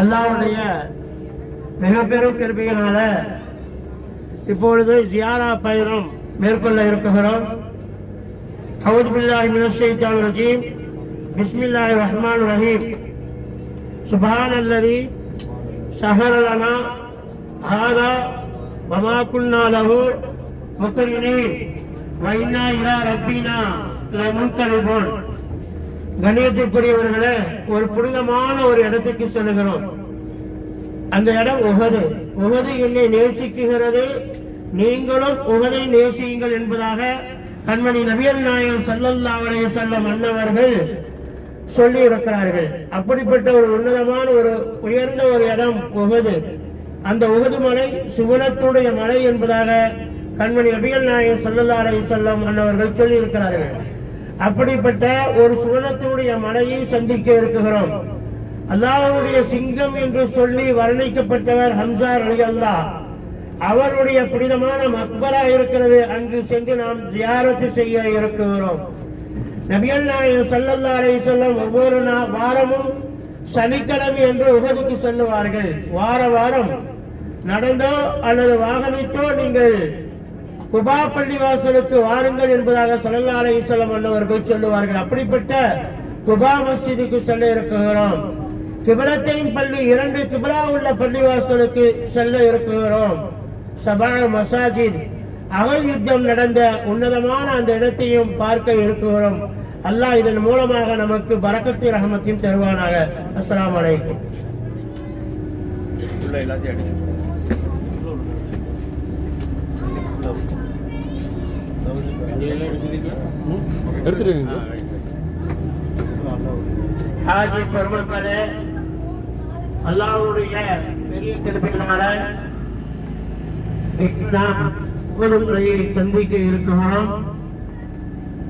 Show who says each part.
Speaker 1: அல்லாஹ்வுடைய மிக பெரும் கிருபையினால இப்பொழுது ஜியாரா பயணம் மேற்கொள்ள இருக்கிறோம். அஊது பில்லாஹி மினஷ் ஷைத்தானிர் ரஜீம். பிஸ்மில்லாஹிர் ரஹ்மானிர் ரஹீம். சுப்ஹானல்லதி ஸஹர லனா ஹாதா வமா குன்னா லஹு முக்ரினீன் வ இன்னா இலா ரப்பினா லமுன்கலிபூன். கண்ணியத்திற்குரியவர்களே, ஒரு புனிதமான ஒரு இடத்துக்கு செல்லுகிறோம். அந்த இடம் உஹது. உஹது என்னை நேசிக்குகிறது, நீங்களும் உஹதை நேசியுங்கள் என்பதாக கண்மணி நபிகள் நாயகம் ஸல்லல்லாஹு அலைஹி வஸல்லம் அன்னவர்கள் சொல்லி இருக்கிறார்கள். அப்படிப்பட்ட ஒரு உன்னதமான ஒரு உயர்ந்த ஒரு இடம் உஹது. அந்த உஹது மலை சுவனத்துடைய மலை என்பதாக கண்மணி நபிகள் நாயகம் ஸல்லல்லாஹு அலைஹி வஸல்லம் அன்னவர்கள் சொல்லி இருக்கிறார்கள். அப்படிப்பட்ட ஒரு சுவனத்துடைய மலையை சந்திக்க இருக்கிறோம். அல்லாஹ்வுடைய சிங்கம் என்று சொல்லி வர்ணிக்கப்பட்டவர் ஹம்சா ரலியல்லாஹ். அவருடைய புனிதமான மக்பரா இருக்கிறது. அங்கு சென்று நாம் ஜியாரத்து செய்ய இருக்கிறோம். நபிகள் நாயகம் ஸல்லல்லாஹு அலைஹி வஸல்லம் ஒவ்வொரு வாரமும் சனிக்கிழமை என்று உஹதுக்கு செல்லுவார்கள். வாரம் நடந்தோ அல்லது வாகனித்தோ நீங்கள் குபா பள்ளிவாசலுக்கு வாருங்கள் என்பதாக ஸல்லல்லாஹு அலைஹி வஸல்லம் அன்னவர்கள் சொல்லுவார்கள். அப்படிப்பட்ட குபா மஸ்ஜிதுக்கு செல்ல இருக்கிறோம். கிப்லத்தைன் பள்ளி, 2 கிப்லா உள்ள பள்ளிவாசலுக்கு செல்ல இருக்கிறோம். சபா மசாஜித், அகல் யுத்தம் நடந்த உன்னதமான அந்த இடத்தையும் பார்க்க இருக்கிறோம். அல்லாஹ் இதன் மூலமாக நமக்கு பரக்கத்தை ரஹமத்தையும் தருவானாக. அஸ்ஸலாமு அலைக்கும். ஹாஜி பெருமக்களே, அல்லாஹ்வுடைய பெரிய கிருபையினால நாம் உங்களுடைய சந்திக்க இருக்கிறோம்.